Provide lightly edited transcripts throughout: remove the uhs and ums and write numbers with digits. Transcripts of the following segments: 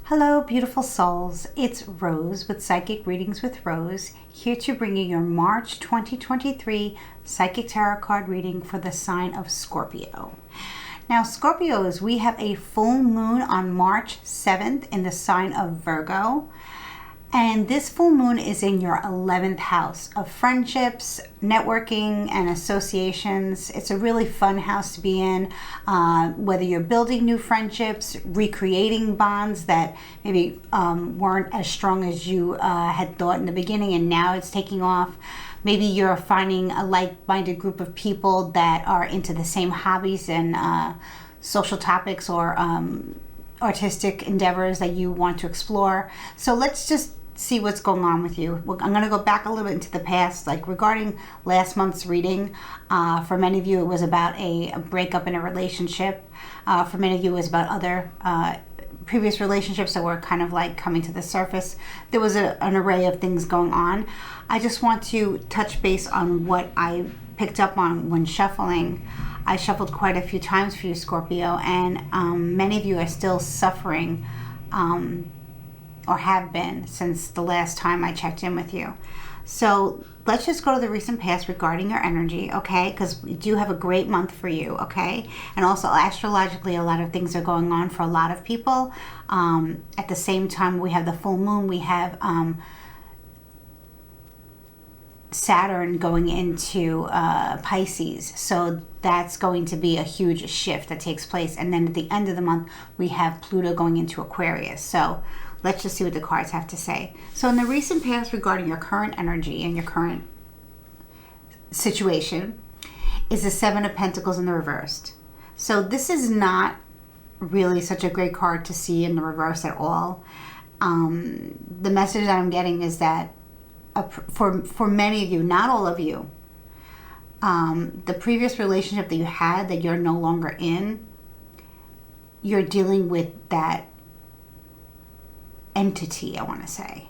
Hello, beautiful souls. It's Rose with Psychic Readings with Rose, here to bring you your March 2023 Psychic Tarot card reading for the sign of Scorpio. Now, Scorpios, we have a full moon on March 7th in the sign of Virgo. And this full moon is in your 11th house of friendships, networking, and associations. It's a really fun house to be in, whether you're building new friendships, recreating bonds that maybe weren't as strong as you had thought in the beginning and now it's taking off. Maybe you're finding a like-minded group of people that are into the same hobbies and social topics or artistic endeavors that you want to explore. So let's just see what's going on with you. I'm going to go back a little bit into the past, like regarding last month's reading. For many of you, it was about a breakup in a relationship. For many of you, it was about other previous relationships that were kind of like coming to the surface. There was an array of things going on. I just want to touch base on what I picked up on when shuffling. I shuffled quite a few times for you, Scorpio, and many of you are still suffering or have been since the last time I checked in with you. So let's just go to the recent past regarding your energy, okay? Because we do have a great month for you, okay? And also astrologically, a lot of things are going on for a lot of people. At the same time, we have the full moon. We have Saturn going into Pisces. So that's going to be a huge shift that takes place. And then at the end of the month, we have Pluto going into Aquarius. So let's just see what the cards have to say. So in the recent past regarding your current energy and your current situation is the Seven of Pentacles in the reversed. So this is not really such a great card to see in the reverse at all. The message that I'm getting is that for many of you, not all of you, the previous relationship that you had that you're no longer in, you're dealing with that entity, I want to say,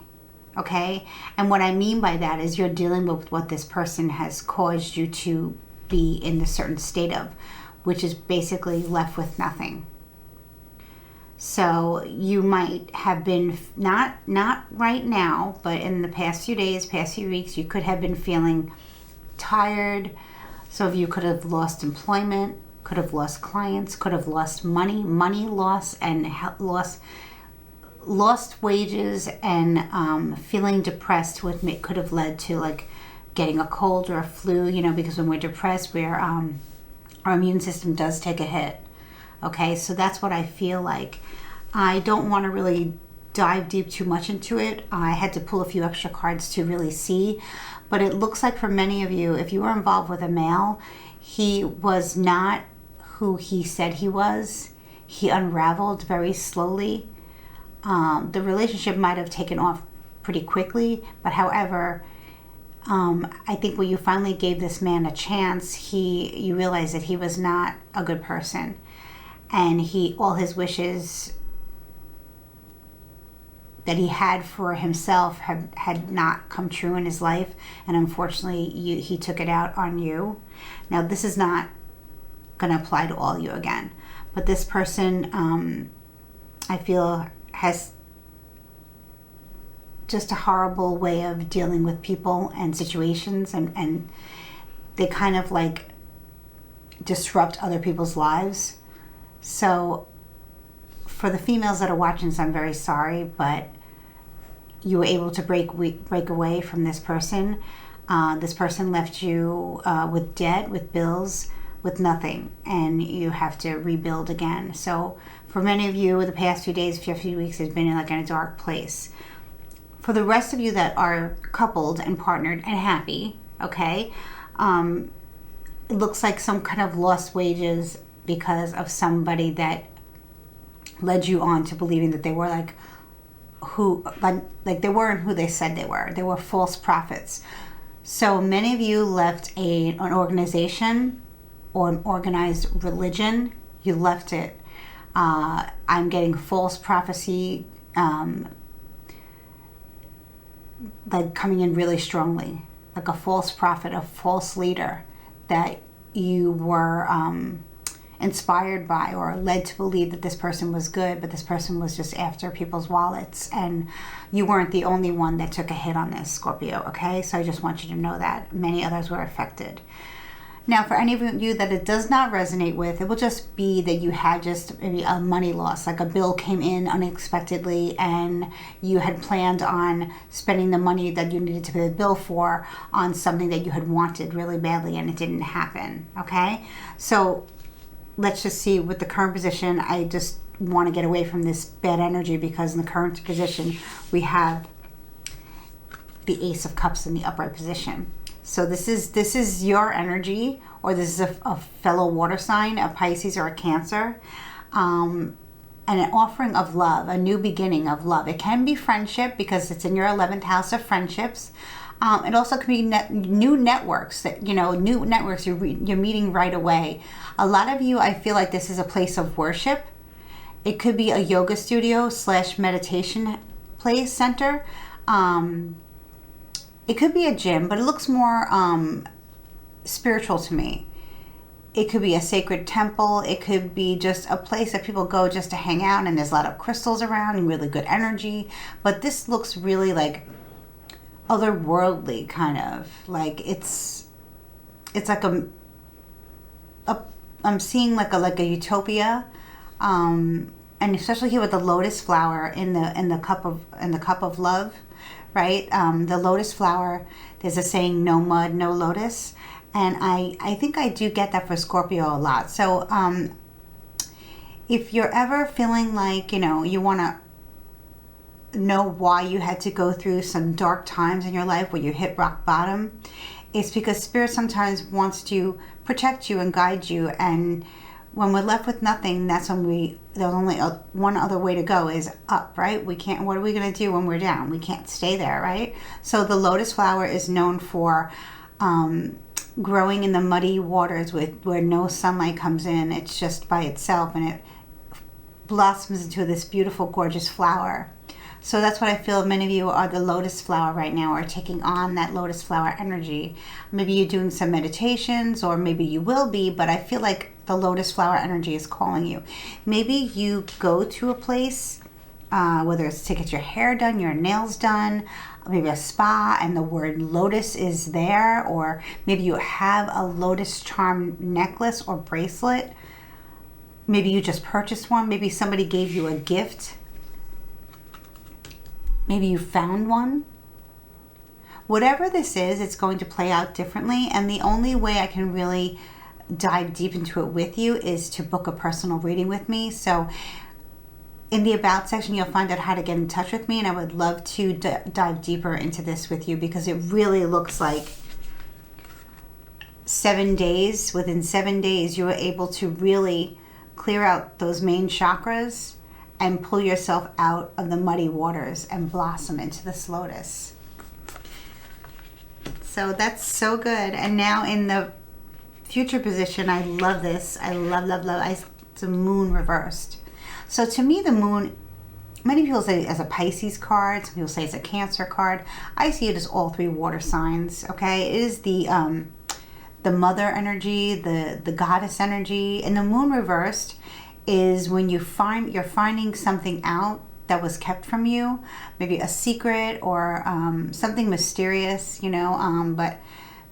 okay? And what I mean by that is you're dealing with what this person has caused you to be in a certain state of, which is basically left with nothing. So you might have been, not right now, but in the past few days, past few weeks, you could have been feeling tired. Some of you could have lost employment, could have lost clients, could have lost money loss, and lost wages, and feeling depressed could have led to like getting a cold or a flu, you know, because when we're depressed, our immune system does take a hit. Okay, so that's what I feel like. I don't want to really dive deep too much into it. I had to pull a few extra cards to really see, but it looks like for many of you, if you were involved with a male, he was not who he said he was. He unraveled very slowly. The relationship might have taken off pretty quickly, but however, I think when you finally gave this man a chance, you realized that he was not a good person, and all his wishes that he had for himself had not come true in his life, and unfortunately he took it out on you. Now this is not going to apply to all you again, but this person I feel has just a horrible way of dealing with people and situations, and they kind of like disrupt other people's lives. So for the females that are watching this, I'm very sorry, but you were able to break away from this person. This person left you with debt, with bills, with nothing, and you have to rebuild again. So for many of you, the past few days, few weeks, has been in a dark place. For the rest of you that are coupled and partnered and happy, okay, it looks like some kind of lost wages because of somebody that led you on to believing that they were like they weren't who they said they were. They were false prophets. So many of you left an organization or an organized religion. You left it. I'm getting false prophecy, like coming in really strongly, like a false prophet, a false leader that you were inspired by or led to believe that this person was good, but this person was just after people's wallets, and you weren't the only one that took a hit on this, Scorpio, okay? So I just want you to know that many others were affected. Now, for any of you that it does not resonate with, it will just be that you had just maybe a money loss, like a bill came in unexpectedly and you had planned on spending the money that you needed to pay the bill for on something that you had wanted really badly and it didn't happen, okay? So let's just see with the current position. I just want to get away from this bad energy because in the current position, we have the Ace of Cups in the upright position. So this is your energy, or this is a fellow water sign, a Pisces or a Cancer, and an offering of love, a new beginning of love. It can be friendship because it's in your 11th house of friendships. It also can be new networks that, new networks you're meeting right away. A lot of you, I feel like this is a place of worship. It could be a yoga studio / meditation place, center. It could be a gym, but it looks more spiritual to me. It could be a sacred temple. It could be just a place that people go just to hang out, and there's a lot of crystals around and really good energy. But this looks really like otherworldly, kind of. Like it's like I'm seeing like a utopia. And especially here with the lotus flower in the cup of love. Right? The lotus flower, there's a saying, no mud, no lotus. And I think I do get that for Scorpio a lot. So if you're ever feeling like, you want to know why you had to go through some dark times in your life where you hit rock bottom, it's because Spirit sometimes wants to protect you and guide you. And when we're left with nothing, that's when there's only one other way to go is up, right? What are we going to do when we're down? We can't stay there, right? So the lotus flower is known for growing in the muddy waters where no sunlight comes in. It's just by itself, and it blossoms into this beautiful, gorgeous flower. So that's what I feel many of you are the lotus flower right now, are taking on that lotus flower energy. Maybe you're doing some meditations, or maybe you will be, but I feel like the lotus flower energy is calling you. Maybe you go to a place, whether it's to get your hair done, your nails done, maybe a spa, and the word lotus is there, or maybe you have a lotus charm necklace or bracelet. Maybe you just purchased one. Maybe somebody gave you a gift. Maybe you found one. Whatever this is, it's going to play out differently, and the only way I can really dive deep into it with you is to book a personal reading with me. So in the About section, you'll find out how to get in touch with me, and I would love to dive deeper into this with you, because it really looks like 7 days. Within 7 days, you are able to really clear out those main chakras and pull yourself out of the muddy waters and blossom into this lotus. So that's so good. And now in the future position, I love this. I love. It's a moon reversed. So to me, the moon, many people say it as a Pisces card. Some people say it's a Cancer card. I see it as all three water signs. Okay, it is the mother energy, the goddess energy, and the moon reversed is when you're finding something out that was kept from you, maybe a secret or something mysterious, but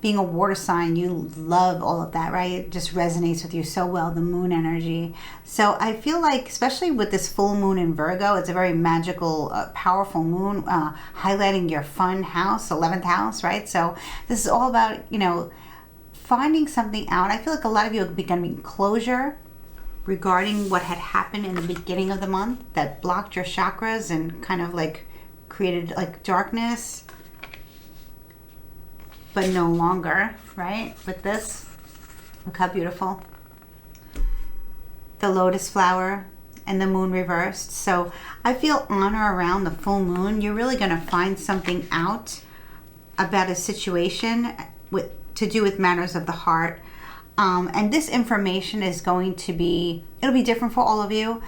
being a water sign, you love all of that, right? It just resonates with you so well, the moon energy. So I feel like, especially with this full moon in Virgo, it's a very magical, powerful moon, highlighting your fun house, 11th house, right? So this is all about, finding something out. I feel like a lot of you are becoming closure regarding what had happened in the beginning of the month that blocked your chakras and kind of like created like darkness, but no longer, right? With this, look how beautiful. The lotus flower and the moon reversed. So I feel on or around the full moon, you're really going to find something out about a situation to do with matters of the heart. And this information is going to be, it'll be different for all of you.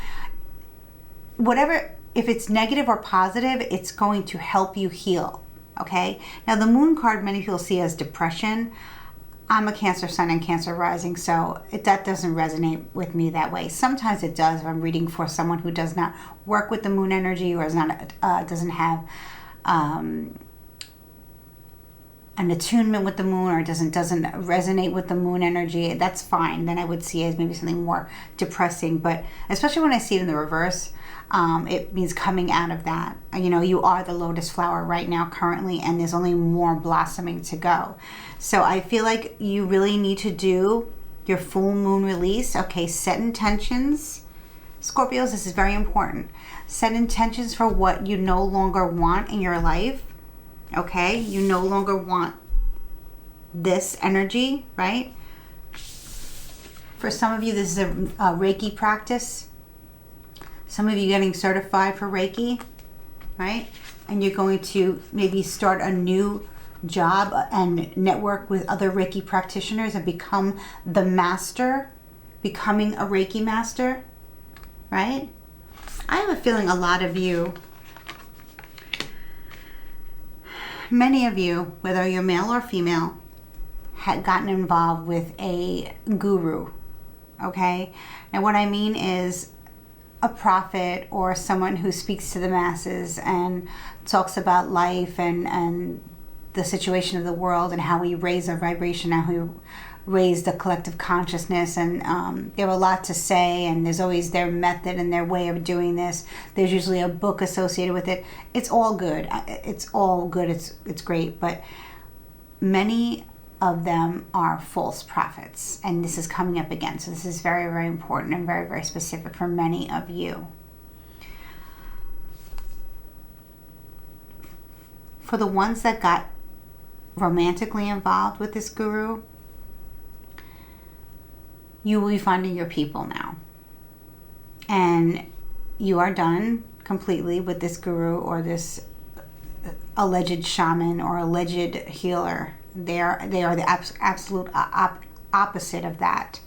Whatever, if it's negative or positive, it's going to help you heal, okay? Now, the Moon card, many people see as depression. I'm a Cancer Sun and Cancer Rising, so that doesn't resonate with me that way. Sometimes it does if I'm reading for someone who does not work with the Moon energy or is not, doesn't have an attunement with the Moon, or doesn't resonate with the Moon energy. That's fine. Then I would see it as maybe something more depressing. But especially when I see it in the reverse, it means coming out of that. You know, you are the lotus flower right now currently, and there's only more blossoming to go. So I feel like you really need to do your full moon release. Okay, set intentions. Scorpios, this is very important. Set intentions for what you no longer want in your life. Okay, you no longer want this energy, right? For some of you, this is a Reiki practice. Some of you getting certified for Reiki, right? And you're going to maybe start a new job and network with other Reiki practitioners and become the master, becoming a Reiki master, right? I have a feeling a lot of you, many of you, whether you're male or female, had gotten involved with a guru, okay? And what I mean is a prophet or someone who speaks to the masses and talks about life and the situation of the world and how we raise our vibration, how we raise the collective consciousness. And they have a lot to say, and there's always their method and their way of doing this. There's usually a book associated with it. It's all good. It's all good. It's great. But many of them are false prophets, and this is coming up again. So this is very, very important and very, very specific for many of you. For the ones that got romantically involved with this guru, you will be finding your people now. And you are done completely with this guru or this alleged shaman or alleged healer. They are the absolute opposite of that.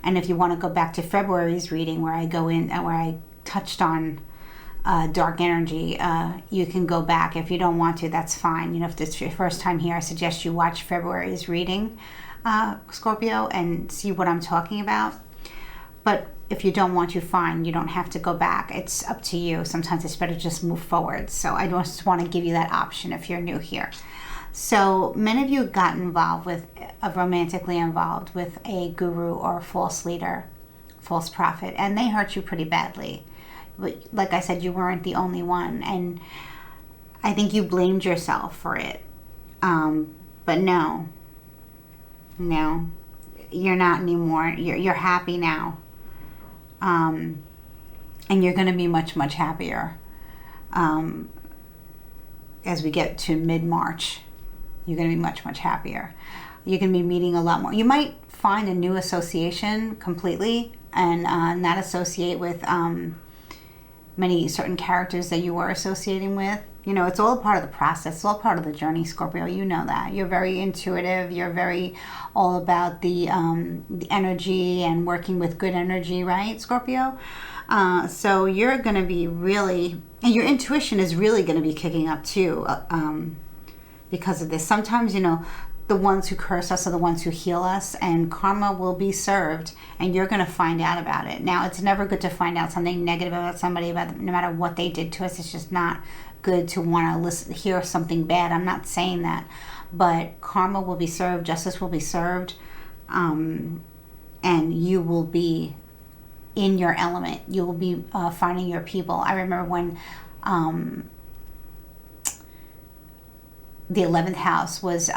And if you want to go back to February's reading where I go in and where I touched on dark energy, you can go back. If you don't want to, that's fine. You know, if this is your first time here, I suggest you watch February's reading, Scorpio, and see what I'm talking about. But if you don't want to, fine. You don't have to go back. It's up to you. Sometimes it's better to just move forward. So I just want to give you that option if you're new here. So many of you got involved with, romantically involved with a guru or a false leader, false prophet, and they hurt you pretty badly. But like I said, you weren't the only one, and I think you blamed yourself for it. But no, you're not anymore. You're happy now, and you're going to be much, much happier as we get to mid-March. You're going to be much, much happier. You're going to be meeting a lot more. You might find a new association completely and not associate with many certain characters that you were associating with. You know, it's all part of the process. It's all part of the journey, Scorpio. You know that. You're very intuitive. You're very all about the energy and working with good energy, right, Scorpio? So you're going to be really, and your intuition is really going to be kicking up too because of this. Sometimes, you know, the ones who curse us are the ones who heal us, and karma will be served, and you're going to find out about it. Now, it's never good to find out something negative about somebody, no matter what they did to us. It's just not good to want to hear something bad. I'm not saying that, but karma will be served, justice will be served, and you will be in your element. You will be finding your people. I remember when the 11th house was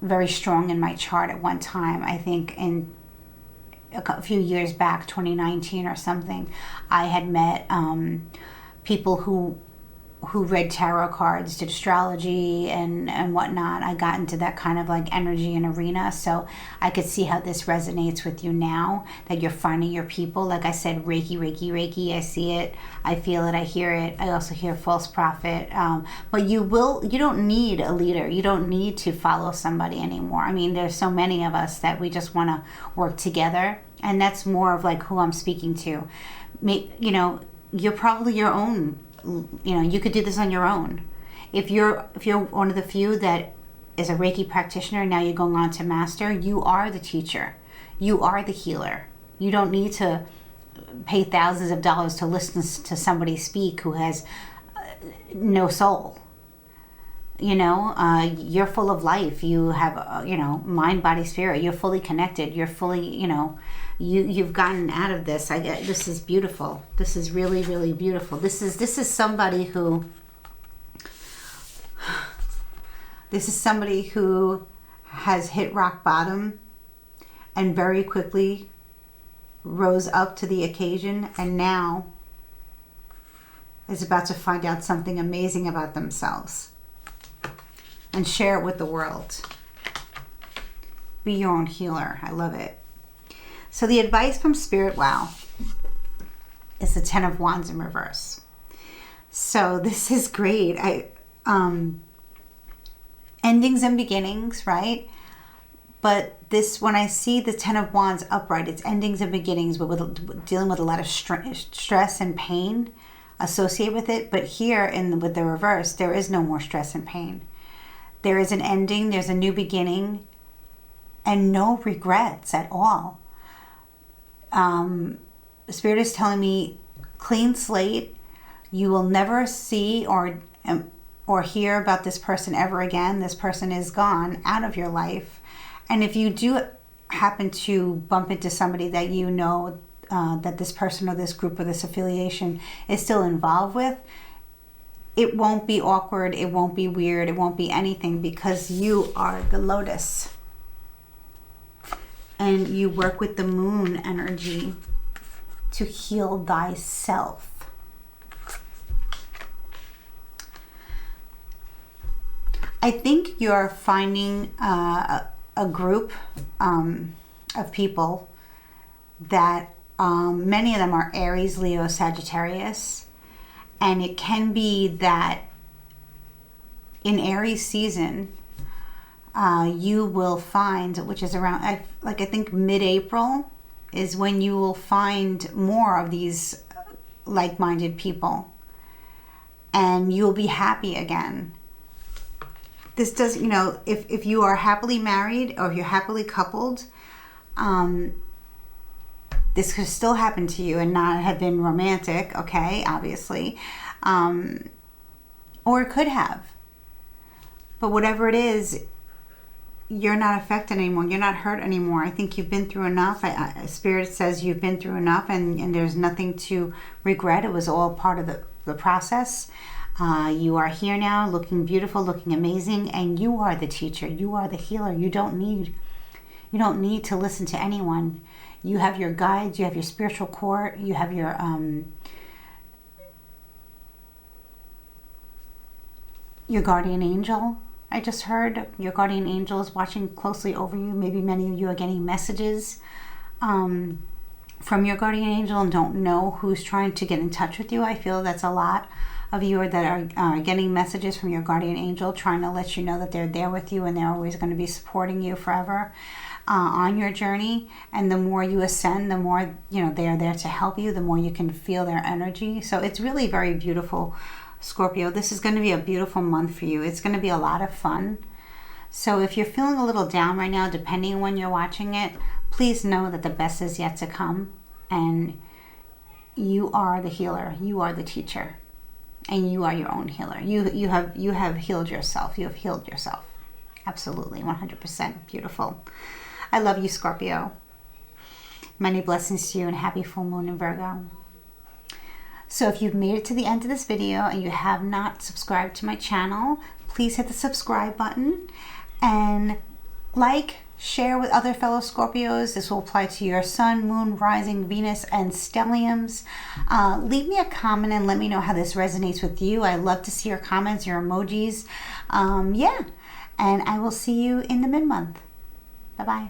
very strong in my chart at one time. I think in a few years back, 2019 or something, I had met people who who read tarot cards, did astrology and whatnot. I got into that kind of like energy and arena, so I could see how this resonates with you now, that you're finding your people. Like I said, Reiki, Reiki, Reiki, I see it, I feel it, I hear it. I also hear false prophet. But you don't need a leader. You don't need to follow somebody anymore. I mean, there's so many of us that we just want to work together, and that's more of like who I'm speaking to. You know, you're probably your own. You know, you could do this on your own. If you're one of the few that is a Reiki practitioner, now you're going on to master, you are the teacher. You are the healer. You don't need to pay thousands of dollars to listen to somebody speak who has no soul. You know, you're full of life. You have, you know, mind, body, spirit. You're fully connected. You're fully, you know, you've gotten out of this. This is beautiful. This is really, really beautiful. This is somebody who has hit rock bottom and very quickly rose up to the occasion, and now is about to find out something amazing about themselves and share it with the world. Be your own healer. I love it. So the advice from Spirit, wow, is the 10 of Wands in reverse. So this is great. Endings and beginnings, right? But this, when I see the 10 of Wands upright, it's endings and beginnings, but dealing with a lot of stress and pain associated with it. But here with the reverse, there is no more stress and pain. There is an ending, there's a new beginning, and no regrets at all. Spirit is telling me clean slate. You will never see or hear about this person ever again. This person is gone out of your life. And if you do happen to bump into somebody that you know that this person or this group or this affiliation is still involved with, it won't be awkward, it won't be weird, it won't be anything, because you are the Lotus. And you work with the moon energy to heal thyself. I think you're finding a group of people that many of them are Aries, Leo, Sagittarius. And it can be that in Aries season, you will find, which is around, I think mid-April is when you will find more of these like-minded people, and you'll be happy again. This does, you know, if you are happily married or if you're happily coupled, this could still happen to you and not have been romantic, okay, obviously, or it could have. But whatever it is, you're not affected anymore. You're not hurt anymore. I think you've been through enough. Spirit says you've been through enough, and there's nothing to regret. It was all part of the process. You are here now, looking beautiful, looking amazing, and you are the teacher. You are the healer. You don't need to listen to anyone. You have your guides. You have your spiritual core. You have your guardian angel. I just heard your guardian angel is watching closely over you. Maybe many of you are getting messages from your guardian angel and don't know who's trying to get in touch with you. I feel that's a lot of you that are getting messages from your guardian angel trying to let you know that they're there with you and they're always going to be supporting you forever on your journey. And the more you ascend, the more, you know, they are there to help you, the more you can feel their energy. So it's really very beautiful, Scorpio. This is going to be a beautiful month for you. It's going to be a lot of fun. So if you're feeling a little down right now, depending on when you're watching it, please know that the best is yet to come, and you are the healer. You are the teacher, and you are your own healer. You have healed yourself. You have healed yourself. Absolutely, 100% beautiful. I love you, Scorpio. Many blessings to you, and happy full moon in Virgo. So if you've made it to the end of this video and you have not subscribed to my channel, please hit the subscribe button and like, Share with other fellow Scorpios. This will apply to your sun, moon, rising, Venus, and stelliums. Leave me a comment and let me know how this resonates with you. I love to see your comments, your emojis. Yeah, and I will see you in the mid-month. Bye-bye.